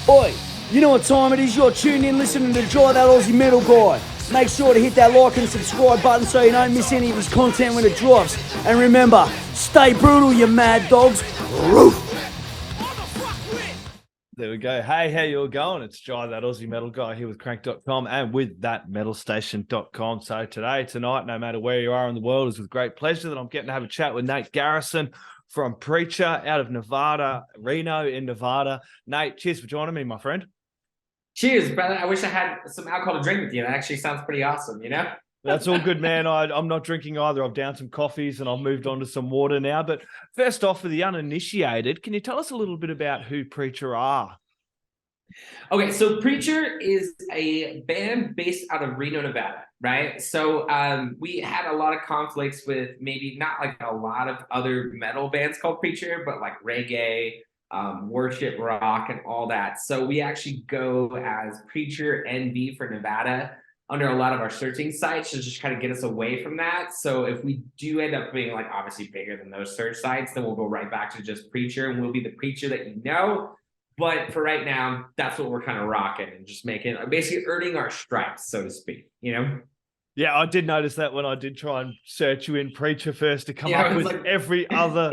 Oi, you know what time it is? You're tuned in listening to Dry That Aussie Metal Guy. Make sure to hit that like and subscribe button so you don't miss any of his content when it drops. And remember, stay brutal, you mad dogs. Roof. There we go. Hey, how you all going? It's Jai, that Aussie metal guy, here with Crannk.com and with thatmetalstation.com. So tonight, no matter where you are in the world, is with great pleasure that I'm getting to have a chat with Nate Garrison from Preacher out of Nevada, Reno in Nevada. Nate, cheers for joining me, my friend. Cheers, brother. I wish I had some alcohol to drink with you. That actually sounds pretty awesome, you know? That's all good, man. I'm not drinking either. I've downed some coffees and I've moved on to some water now. But first off, for the uninitiated, can you tell us a little bit about who Preacher are? Okay, so Preacher is a band based out of Reno, Nevada, right? So we had a lot of conflicts with maybe not like a lot of other metal bands called Preacher, but like reggae, worship rock, and all that. So we actually go as PreacherNV for Nevada under a lot of our searching sites to just kind of get us away from that. So if we do end up being like obviously bigger than those search sites, then we'll go right back to just Preacher and we'll be the Preacher that you know. But for right now, that's what we're kind of rocking and just making, basically earning our stripes, so to speak, you know? Yeah, I did notice that when I did try and search you in Preacher first to come up with like... every other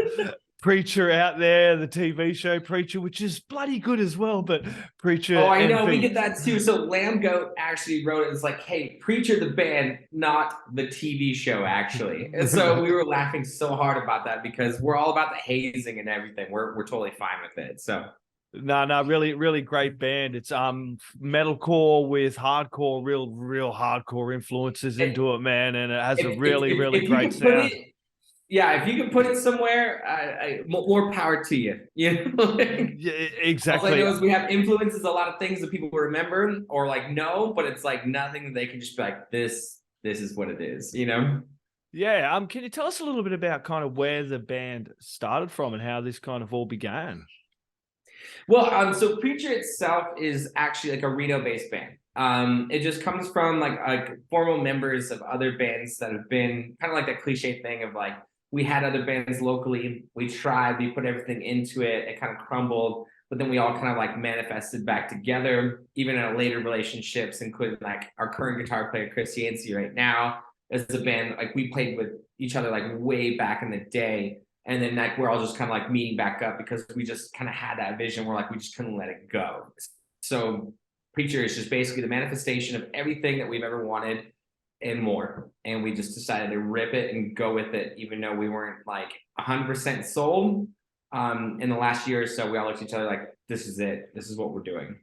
Preacher out there, the TV show Preacher, which is bloody good as well, but Preacher. Oh, I know, NV. we get that too. So Lamb Goat actually wrote it. It's like, hey, Preacher the band, not the TV show, actually. And so we were laughing so hard about that because we're all about the hazing and everything. We're totally fine with it. So No, really great band. It's metalcore with hardcore, real hardcore influences into it, man, and it has a really great sound. Yeah, if you can put it somewhere, more power to you. You know, yeah, exactly. All I know is we have influences, a lot of things that people remember or like know, but it's like nothing that they can just be like, this is what it is, you know? Yeah. Can you tell us a little bit about kind of where the band started from and how this kind of all began? Well, so Preacher itself is actually like a Reno-based band. It just comes from like former members of other bands that have been kind of like that cliche thing of like, we had other bands locally, we tried, we put everything into it, it kind of crumbled, but then we all kind of like manifested back together, even in later relationships, including like our current guitar player, Chris Yancey right now, as a band, like we played with each other like way back in the day. And then like we're all just kind of like meeting back up because we just kind of had that vision. We're like, we just couldn't let it go. So Preacher is just basically the manifestation of everything that we've ever wanted and more. And we just decided to rip it and go with it, even though we weren't like 100% sold. In the last year or so, we all looked at each other like, this is it. This is what we're doing.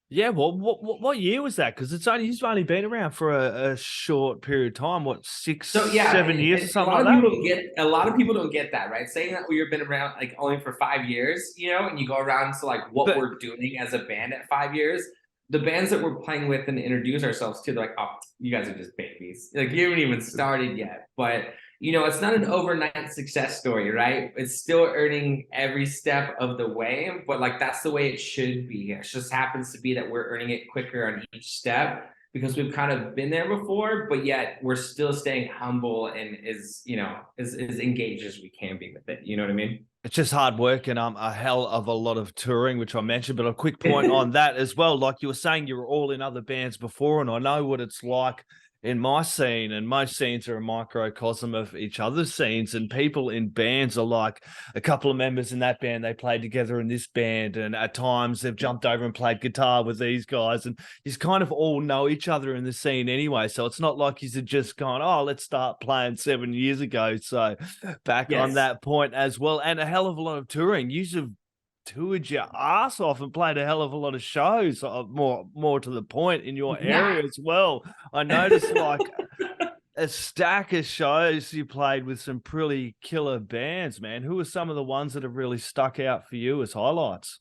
Yeah, well, what year was that? Because he's only been around for a short period of time. What, 7 years or something like that? A lot of people don't get that, right? Saying that we've been around like only for 5 years, you know, and you go around to like what we're doing as a band at 5 years. The bands that we're playing with and introduce ourselves to, they're like, oh, you guys are just babies. Like you haven't even started yet. But you know, it's not an overnight success story, right? It's still earning every step of the way, but like that's the way it should be. It just happens to be that we're earning it quicker on each step because we've kind of been there before, but yet we're still staying humble and as engaged as we can be with it. You know what I mean? It's just hard work and a hell of a lot of touring, which I mentioned, but a quick point on that as well. Like you were saying, you were all in other bands before, and I know what it's like in my scene, and most scenes are a microcosm of each other's scenes, and people in bands are like a couple of members in that band, they played together in this band, and at times they've jumped over and played guitar with these guys, and you kind of all know each other in the scene anyway, so it's not like you've just gone, oh, let's start playing 7 years ago. So back on that point as well, and a hell of a lot of touring. You've toured your ass off and played a hell of a lot of shows, more to the point, in your area as well. I noticed like a stack of shows you played with some pretty killer bands, man. Who are some of the ones that have really stuck out for you as highlights?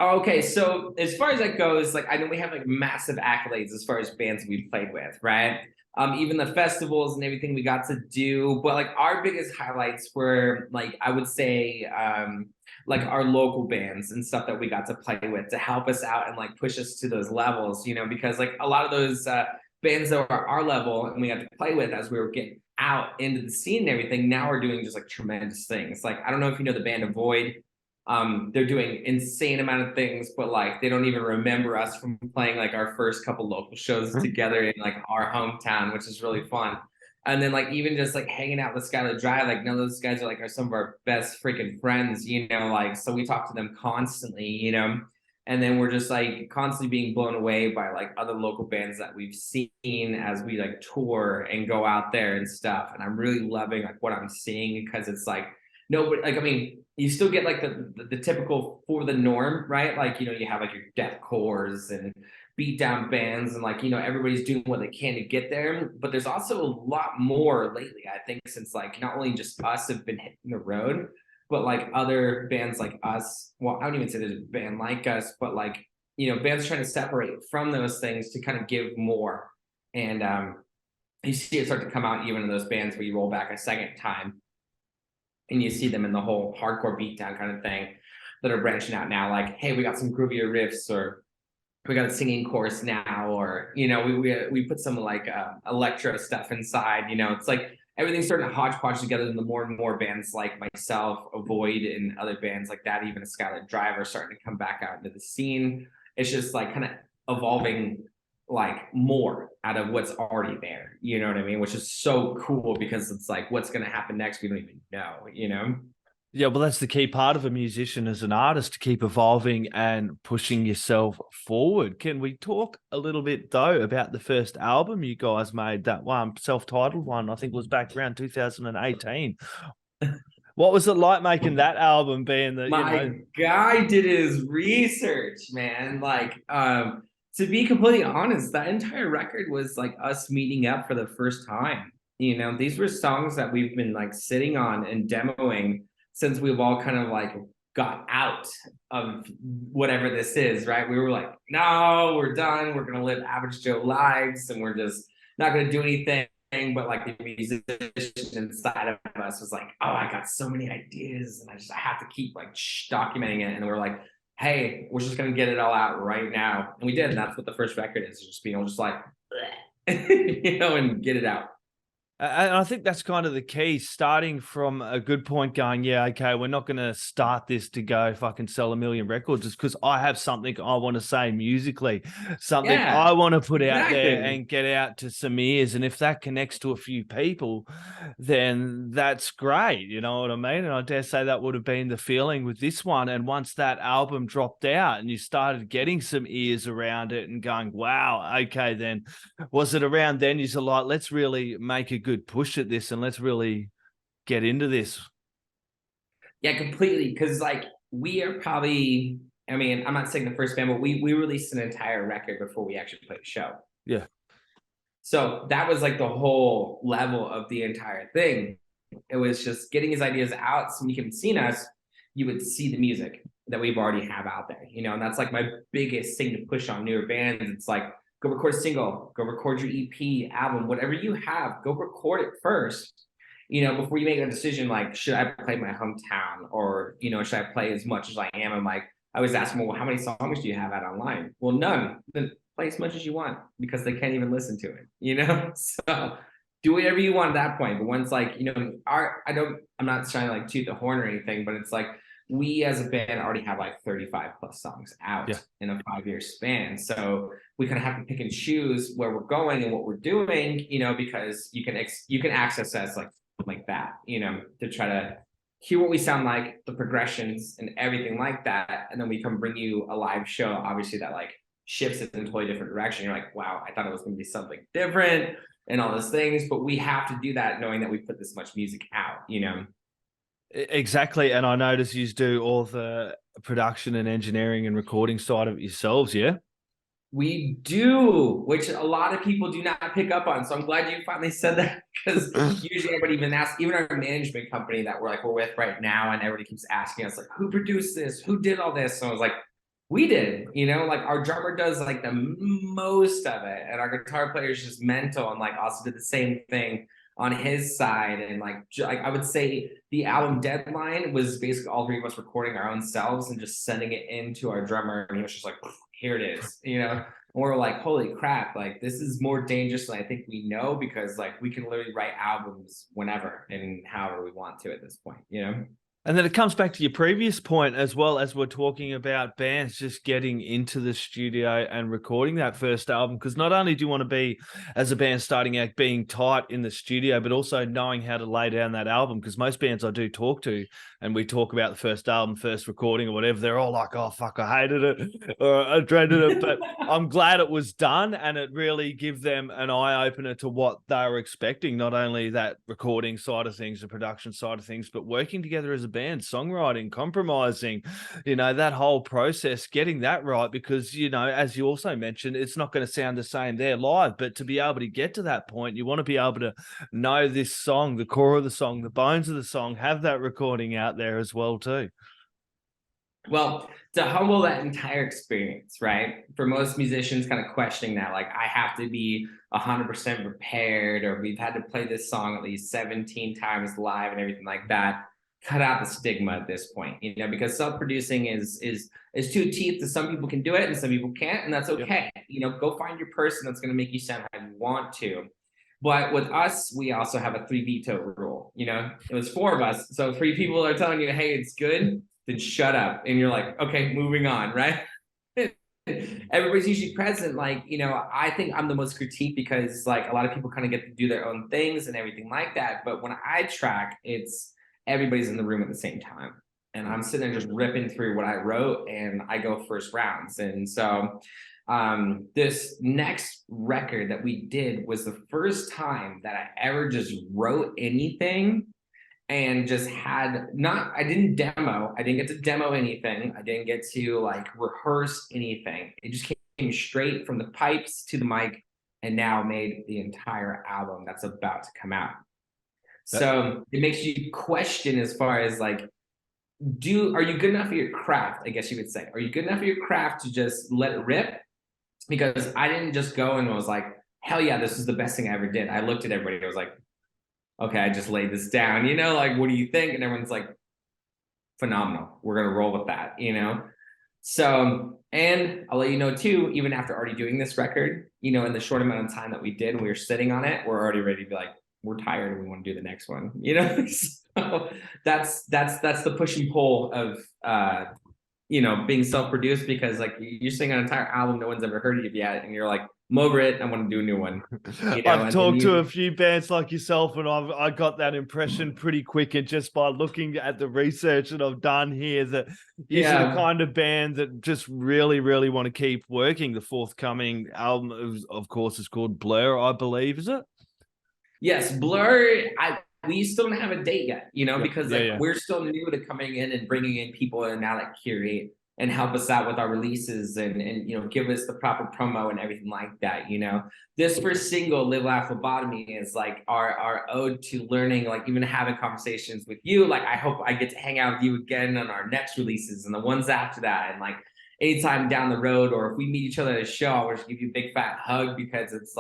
Okay, so as far as that goes, like I know we have like massive accolades as far as bands we've played with, right? Even the festivals and everything we got to do, but like our biggest highlights were like I would say like our local bands and stuff that we got to play with to help us out and like push us to those levels, you know, because like a lot of those bands that were our level and we got to play with as we were getting out into the scene and everything, now we're doing just like tremendous things. Like I don't know if you know the band Avoid. They're doing insane amount of things, but like they don't even remember us from playing like our first couple local shows together in like our hometown, which is really fun. And then like even just like hanging out with Skylar Drive, like none of those guys are like some of our best freaking friends, you know, like so we talk to them constantly, you know. And then we're just like constantly being blown away by like other local bands that we've seen as we like tour and go out there and stuff. And I'm really loving like what I'm seeing because it's like nobody, like I mean, you still get like the typical for the norm, right? Like, you know, you have like your deathcores and beat down bands and like, you know, everybody's doing what they can to get there. But there's also a lot more lately, I think, since like not only just us have been hitting the road, but like other bands like us. Well, I don't even say there's a band like us, but like, you know, bands trying to separate from those things to kind of give more. And you see it start to come out even in those bands where you roll back a second time and you see them in the whole hardcore beatdown kind of thing that are branching out now. Like, hey, we got some groovier riffs, or we got a singing chorus now, or you know, we put some like electro stuff inside. You know, it's like everything's starting to hodgepodge together. And the more and more bands like myself, Avoid, and other bands like that, even a Skylar Drive, are starting to come back out into the scene. It's just like kind of evolving like more out of what's already there, you know what I mean? Which is so cool because it's like what's going to happen next we don't even know, you know. Yeah, well, that's the key part of a musician as an artist, to keep evolving and pushing yourself forward. Can we talk a little bit though about the first album you guys made, that one self-titled one? I think it was back around 2018. What was it like making that album, being that, you know, Guy did his research, man. Like to be completely honest, that entire record was like us meeting up for the first time. You know, these were songs that we've been like sitting on and demoing since we've all kind of like got out of whatever this is, right? We were like, no, we're done. We're gonna live average Joe lives, and we're just not gonna do anything. But like the musician inside of us was like, oh, I got so many ideas, and I have to keep like documenting it. And we're like, hey, we're just gonna get it all out right now, and we did. And that's what the first record is, just being able to just like, you know, and get it out. and I think that's kind of the key, starting from a good point, going, yeah, okay, we're not going to start this to go fucking sell 1 million records, just because I have something I want to say musically, something I want to put out there and get out to some ears. And if that connects to a few people, then that's great. You know what I mean? And I dare say that would have been the feeling with this one. And once that album dropped out and you started getting some ears around it and going, wow, okay, then was it around then you're like, let's really make a good push at this and let's really get into this? Yeah, completely. Because like we are probably, I mean, I'm not saying the first band, but we released an entire record before we actually played a show. Yeah. So that was like the whole level of the entire thing. It was just getting his ideas out. So when you can see us, you would see the music that we've already have out there, you know, and that's like my biggest thing to push on newer bands. It's like, go record a single, go record your EP, album, whatever you have, go record it first, you know, before you make a decision like, should I play my hometown, or, you know, should I play as much as I am? I'm like, I was asking, well, how many songs do you have out online? Well, none. Then play as much as you want, because they can't even listen to it, you know? So do whatever you want at that point. But once like, you know, I'm not trying to like toot the horn or anything, but it's like, we as a band already have like 35 plus songs out in a 5-year span. So we kind of have to pick and choose where we're going and what we're doing, you know, because you can access us like that, you know, to try to hear what we sound like, the progressions and everything like that. And then we can bring you a live show, obviously, that like shifts it in a totally different direction. You're like, wow, I thought it was going to be something different and all those things, but we have to do that knowing that we put this much music out, you know? Exactly. And I notice you do all the production and engineering and recording side of it yourselves, yeah? We do, which a lot of people do not pick up on. So I'm glad you finally said that, because usually everybody even asks, even our management company that we're with right now, and everybody keeps asking us like, who produced this? Who did all this? So I was like, we did, you know, like our drummer does like the most of it, and our guitar player is just mental, and like also did the same thing on his side. And like I would say the album deadline was basically all three of us recording our own selves and just sending it into our drummer, and he was just like, here it is, you know. And we're like, holy crap, like this is more dangerous than I think we know, because like we can literally write albums whenever and however we want to at this point, you know. And then it comes back to your previous point as well, as we're talking about bands just getting into the studio and recording that first album. Because not only do you want to be, as a band starting out, being tight in the studio, but also knowing how to lay down that album. Because most bands I do talk to, and we talk about the first album, first recording or whatever, they're all like, oh, fuck, I hated it or I dreaded it. But I'm glad it was done, and it really gave them an eye-opener to what they were expecting, not only that recording side of things, the production side of things, but working together as a band, songwriting, compromising, that whole process, getting that right. Because, as you also mentioned, it's not going to sound the same there live, but to be able to get to that point, you want to be able to know this song, the core of the song, the bones of the song, have that recording out there as well too. Well, to humble that entire experience, right? For most musicians kind of questioning that, like, I have to be 100% prepared, or we've had to play this song at least 17 times live and everything like that. Cut out the stigma at this point, because self-producing is two teeth. To some people can do it and some people can't, and that's okay. Yep. Go find your person that's going to make you sound how you want to. But with us, we also have a 3 veto rule. It was 4 of us, so 3 people are telling you, hey, it's good, then shut up. And you're like, okay, moving on, right? Everybody's usually present. I think I'm the most critiqued because a lot of people kind of get to do their own things and everything like that. But when I track, it's everybody's in the room at the same time. And I'm sitting there just ripping through what I wrote, and I go first rounds. And so this next record that we did was the first time that I ever just wrote anything and just I didn't get to demo anything. I didn't get to rehearse anything. It just came straight from the pipes to the mic, and now made the entire album that's about to come out. So it makes you question as far as are you good enough at your craft? I guess you would say, are you good enough at your craft to just let it rip? Because I didn't just go and was like, hell yeah, this is the best thing I ever did. I looked at everybody. I was like, okay, I just laid this down, what do you think? And everyone's like, phenomenal. We're going to roll with that, So, and I'll let you know too, even after already doing this record, in the short amount of time that we did, we were sitting on it, we're already ready to be like, we're tired and we want to do the next one, So that's the push and pull of, being self-produced, because you're singing an entire album no one's ever heard of yet, and you're like, I'm over it, I want to do a new one. I've talked to a few bands like yourself, and I got that impression pretty quick, and just by looking at the research that I've done here, that you're the kind of band that just really, really want to keep working. The forthcoming album, of course, is called Blur, I believe, is it? Yes, Blur. We still don't have a date yet, because we're still new to coming in and bringing in people and now that curate and help us out with our releases and give us the proper promo and everything like that. This first single, Live Laugh Lobotomy, is our ode to learning, even having conversations with you. I hope I get to hang out with you again on our next releases and the ones after that, and anytime down the road, or if we meet each other at a show, I'll just give you a big fat hug, because it's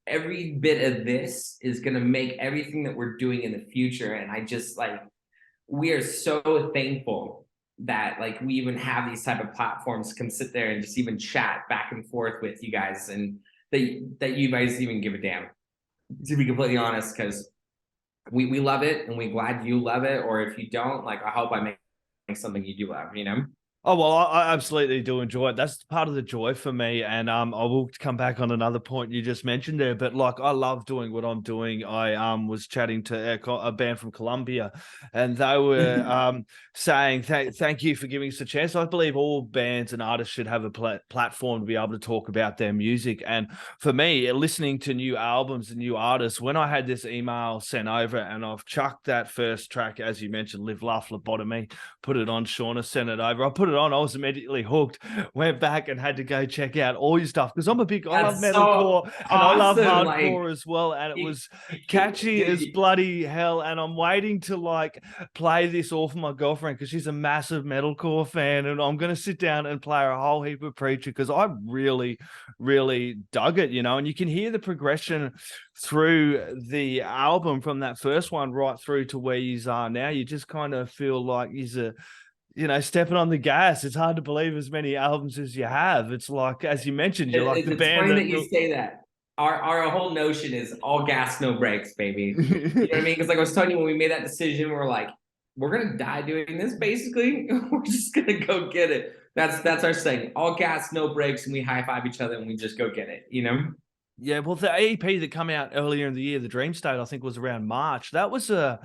every bit of this is going to make everything that we're doing in the future. And I just we are so thankful that we even have these type of platforms, can sit there and just even chat back and forth with you guys, and that you guys even give a damn, to be completely honest, because we love it, and we're glad you love it. Or if you don't, I hope I make something you do love, Oh, well, I absolutely do enjoy it. That's part of the joy for me. And I will come back on another point you just mentioned there. But I love doing what I'm doing. I was chatting to a band from Colombia, and they were saying, thank you for giving us a chance. I believe all bands and artists should have a platform to be able to talk about their music. And for me, listening to new albums and new artists, when I had this email sent over, and I've chucked that first track, as you mentioned, Live Laugh Lobotomy, put it on, Shauna sent it over. I put it on, I was immediately hooked, went back and had to go check out all your stuff, because I love metalcore and I love hardcore as well, and it was catchy as bloody hell. And I'm waiting to play this all for my girlfriend, because she's a massive metalcore fan, and I'm going to sit down and play her a whole heap of Preacher, because I really, really dug it, and you can hear the progression through the album from that first one right through to where you are now. You just kind of feel like he's stepping on the gas. It's hard to believe as many albums as you have. It's as you mentioned, you're the band. It's funny that you say that. Our whole notion is all gas, no brakes, baby. You know what I mean? Because I was telling you, when we made that decision, we were like, we're gonna die doing this. Basically, we're just gonna go get it. That's our saying. All gas, no brakes, and we high five each other and we just go get it. You know. Yeah, well, the EP that come out earlier in the year, the Dream State, I think was around March. That was a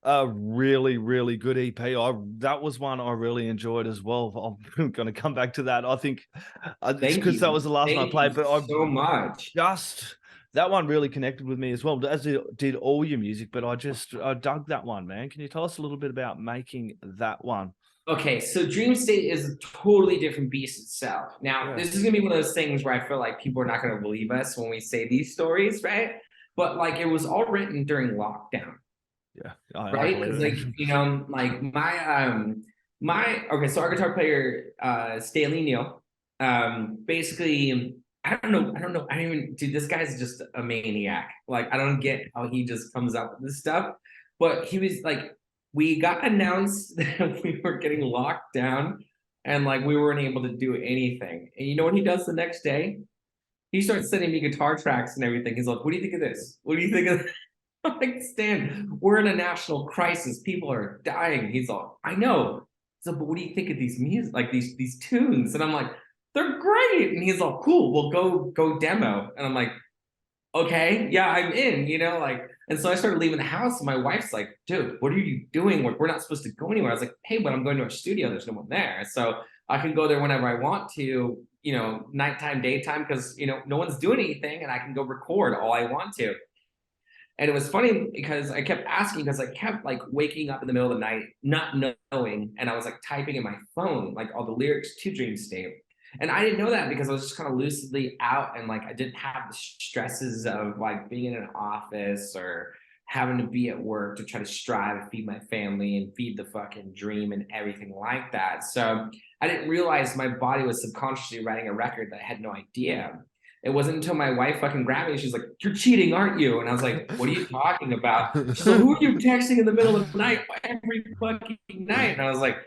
really, really good EP. That was one I really enjoyed as well. I'm going to come back to that. I think it's because that was the last one I played, but I so much. just that one really connected with me as well, as it did all your music. But I dug that one, man. Can you tell us a little bit about making that one? Okay, so Dream State is a totally different beast itself. Now, this is gonna be one of those things where I feel like people are not gonna believe us when we say these stories, right? But like, it was all written during lockdown. Yeah, right? Because like, you know, like okay, so our guitar player, Stanley Neal, basically, I don't know, I don't even, dude, this guy's just a maniac. Like, I don't get how he just comes up with this stuff, but he was like, we got announced that we were getting locked down and like we weren't able to do anything. And you know what he does the next day? He starts sending me guitar tracks and everything. He's like, what do you think of this? What do you think of this? I'm like, Stan, we're in a national crisis. People are dying. He's like, I know. So, but what do you think of these music, like these tunes? And I'm like, they're great. And he's like, cool, we'll go demo. And I'm like, okay, yeah, I'm in, you know, like, and so I started leaving the house and my wife's like, dude, what are you doing? We're not supposed to go anywhere. I was like, hey, but I'm going to our studio. There's no one there. So I can go there whenever I want to, you know, nighttime, daytime, because, you know, no one's doing anything and I can go record all I want to. And it was funny because I kept asking because I kept like waking up in the middle of the night, not knowing, and I was like typing in my phone, like all the lyrics to Dream State. And I didn't know that because I was just kind of lucidly out and like I didn't have the stresses of like being in an office or having to be at work to try to strive to feed my family and feed the fucking dream and everything like that. So I didn't realize my body was subconsciously writing a record that I had no idea. It wasn't until my wife fucking grabbed me. She's like, you're cheating, aren't you? And I was like, what are you talking about? She's like, who are you texting in the middle of the night every fucking night? And I was like,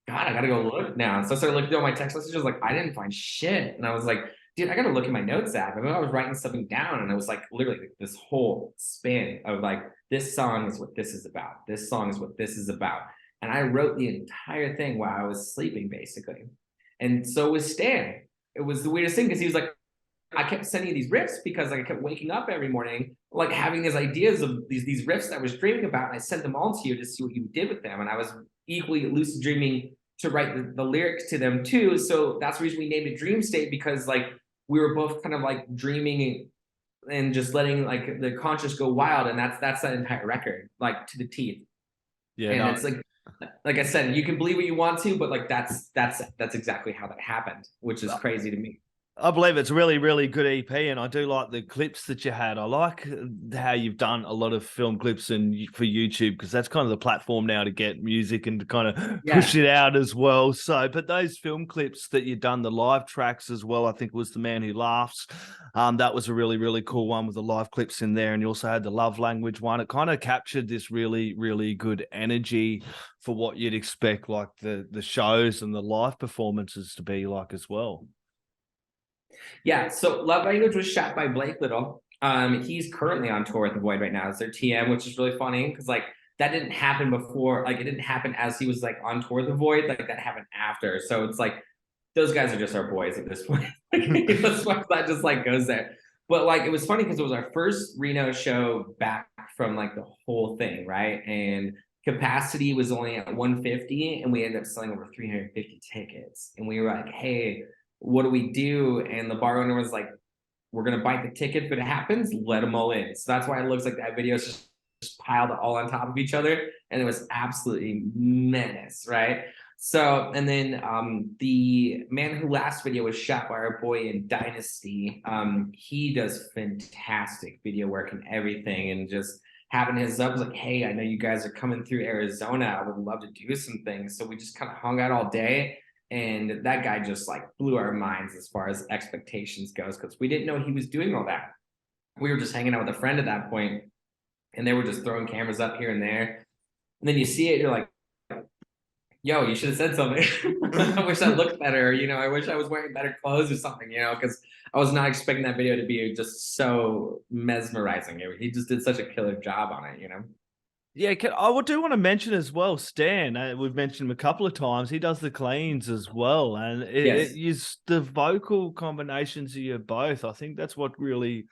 God, I gotta go look now. So I started looking through all my text messages, like, I didn't find shit. And I was like, dude, I gotta look at my notes app. I mean, I was writing something down and it was like literally this whole spin of like, this song is what this is about. This song is what this is about. And I wrote the entire thing while I was sleeping, basically. And so was Stan. It was the weirdest thing because he was like, I kept sending these riffs because I kept waking up every morning, like having these ideas of these riffs that I was dreaming about. And I sent them all to you to see what you did with them. And I was equally lucid dreaming to write the lyrics to them too. So that's the reason we named it Dream State, because like we were both kind of like dreaming and just letting like the conscious go wild. And that's that entire record, like to the teeth. Yeah. And it's like I said, you can believe what you want to, but like that's exactly how that happened, which is crazy to me. I believe it's a really, really good EP, and I do like the clips that you had. I like how you've done a lot of film clips and for YouTube, because that's kind of the platform now to get music and to kind of push it out as well. So, but those film clips that you've done, the live tracks as well, I think it was The Man Who Laughs. That was a really, really cool one with the live clips in there. And you also had the Love Language one. It kind of captured this really, really good energy for what you'd expect, like the shows and the live performances to be like as well. Yeah, so Love Language was shot by Blake Little. He's currently on tour with The Void right now. It's their TM, which is really funny because like that didn't happen before. Like it didn't happen as he was like on tour with The Void. Like that happened after. So it's like those guys are just our boys at this point. That just like goes there. But like it was funny because it was our first Reno show back from like the whole thing, right? And capacity was only at 150, and we ended up selling over 350 tickets. And we were like, hey, what do we do? And the bar owner was like, we're going to bite the ticket if it happens, let them all in. So that's why it looks like that video is just piled all on top of each other. And it was absolutely menace, right? So, and then the Man Who Laughs video was shot by our boy in Dynasty. He does fantastic video work and everything, and just having his up was like, hey, I know you guys are coming through Arizona. I would love to do some things. So we just kind of hung out all day. And that guy just like blew our minds as far as expectations goes, because we didn't know he was doing all that. We were just hanging out with a friend at that point, and they were just throwing cameras up here and there. And then you see it, you're like, yo, you should have said something. I wish I looked better. You know, I wish I was wearing better clothes or something, you know, because I was not expecting that video to be just so mesmerizing. He just did such a killer job on it, you know? Yeah, I do want to mention as well, Stan. We've mentioned him a couple of times. He does the cleans as well, and it Yes. is the vocal combinations of you both. I think that's what really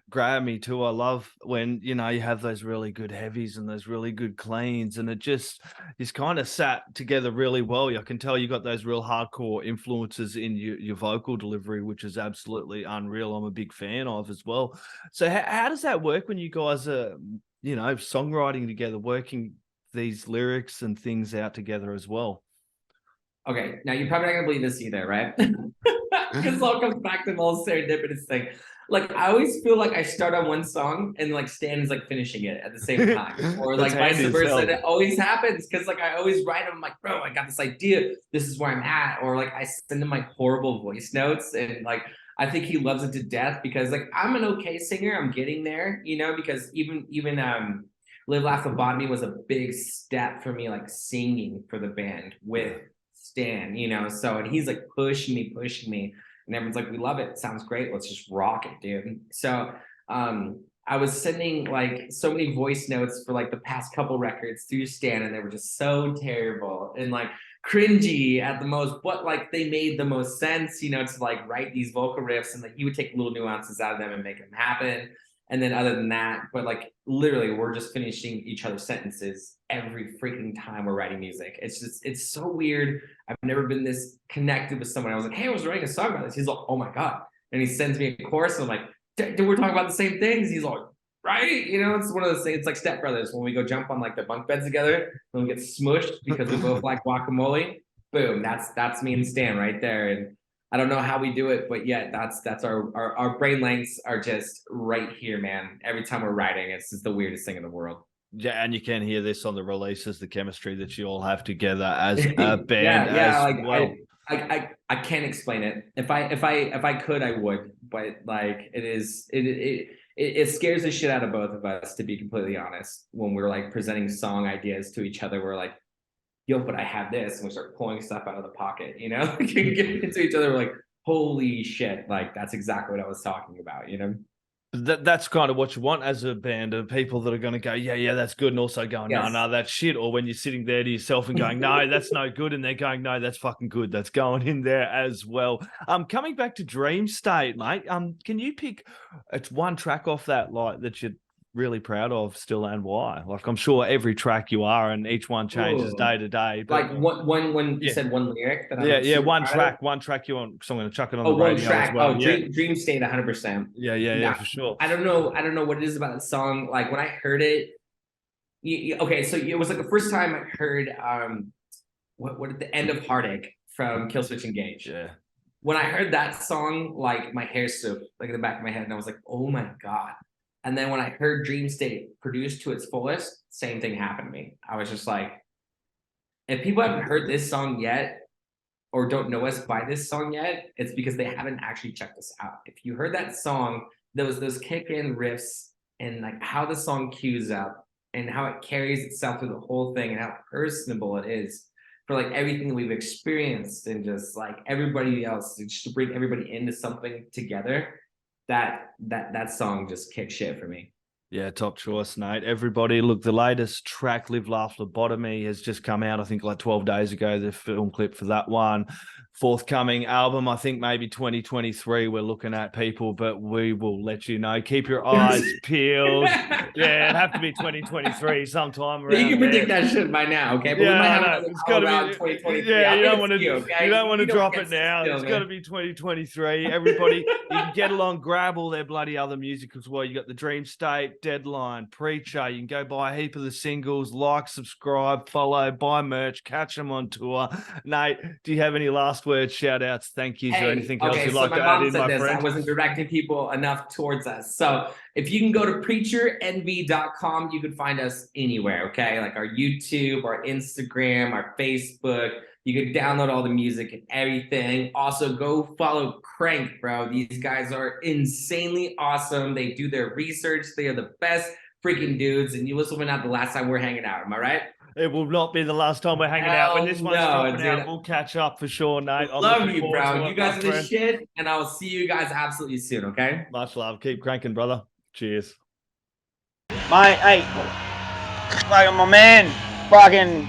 grabbed me too. I love when you have those really good heavies and those really good cleans, and it just is kind of sat together really well. I can tell you got those real hardcore influences in your vocal delivery, which is absolutely unreal. I'm a big fan of as well. So how does that work when you guys are songwriting together, working these lyrics and things out together as well? Okay, now you're probably not gonna believe this either, right? Because it all comes back to the whole serendipitous thing. Like I always feel like I start on one song and like Stan is like finishing it at the same time, or That's like vice handy as versa. hell. And it always happens because like I always write them like, bro, I got this idea. This is where I'm at, or like I send him like horrible voice notes, and like I think he loves it to death because like I'm an okay singer. I'm getting there, because even Live Laugh Lobotomy was a big step for me, like singing for the band with Stan, So and he's like pushing me, and everyone's like, "We love it. Sounds great. Let's just rock it, dude." So I was sending like so many voice notes for like the past couple records through Stan, and they were just so terrible and like cringy at the most, but like they made the most sense, to like write these vocal riffs, and like he would take little nuances out of them and make them happen. And then other than that, but like literally we're just finishing each other's sentences every freaking time we're writing music. It's so weird. I've never been this connected with someone. I was like, hey, I was writing a song about this. He's like, oh my God. And he sends me a chorus, and I'm like, dude, we're talking about the same things. He's like, right? It's one of those things. It's like Step Brothers when we go jump on like the bunk beds together and we get smushed because we both like guacamole. Boom, that's me and Stan right there. And I don't know how we do it, but yeah, that's our brain lengths are just right here, man. Every time we're writing, it's just the weirdest thing in the world. Yeah, and you can hear this on the releases, the chemistry that you all have together as a band yeah, as like well. I can't explain it. If I could, I would, but like it scares the shit out of both of us, to be completely honest. When we're like presenting song ideas to each other, we're like, yo, but I have this, and we start pulling stuff out of the pocket, getting into each other. We're like, holy shit, like that's exactly what I was talking about. That's kind of what you want as a band, of people that are going to go, yeah, that's good, and also going, Yes. no, that's shit. Or when you're sitting there to yourself and going, no, that's no good, and they're going, no, that's fucking good. That's going in there as well. Coming back to Dream State, mate. Can you pick one track off that that you're really proud of still, and why? Like, I'm sure every track you are, and each one changes day to day. But like one you said one lyric that I'm one track you want. So I'm going to chuck it on the one radio track. as well. Dream State 100%. Yeah, for sure. I don't know what it is about the song. Like when I heard it, okay, so it was like the first time I heard what at the end of Heartache from Killswitch Engage. Yeah. When I heard that song, like my hair stood like in the back of my head, and I was like, oh my God. And then when I heard Dream State produced to its fullest, same thing happened to me. I was just like, if people haven't heard this song yet, or don't know us by this song yet, it's because they haven't actually checked us out. If you heard that song, those kick-in riffs and like how the song cues up and how it carries itself through the whole thing and how personable it is for like everything that we've experienced, and just like everybody else, just to bring everybody into something together, that song just kicks shit for me. Yeah, top choice, Nate. Everybody, look, the latest track, Live Laugh Lobotomy, has just come out, I think like 12 days ago, the film clip for that one. Forthcoming album, I think maybe 2023 we're looking at, people, but we will let you know. Keep your eyes peeled. Yeah, it'd have to be 2023 sometime around. You can predict that shit by now, okay? But yeah, we might have it's got to be 2023. Yeah, you don't want to okay? drop it now. It's got to be 2023. Everybody, you can get along, grab all their bloody other music as well. You got the Dream State, Deadline, Preacher. You can go buy a heap of the singles, like, subscribe, follow, buy merch, catch them on tour. Nate, do you have any last words, shout outs, thank yous, or anything else you'd like to add in, my friend? I wasn't directing people enough towards us. So if you can go to PreacherNV.com, you can find us anywhere, okay? Like our YouTube, our Instagram, our Facebook. You can download all the music and everything. Also, go follow Crannk, bro. These guys are insanely awesome. They do their research. They are the best freaking dudes. And this will be not the last time we're hanging out. Am I right? It will not be the last time we're hanging out. When this one's dropping out, we'll catch up for sure, Nate. Love you, bro. You guys are the shit, and I will see you guys absolutely soon, okay? Much love. Keep cranking, brother. Cheers. Mate, hey, Fucking my man, fucking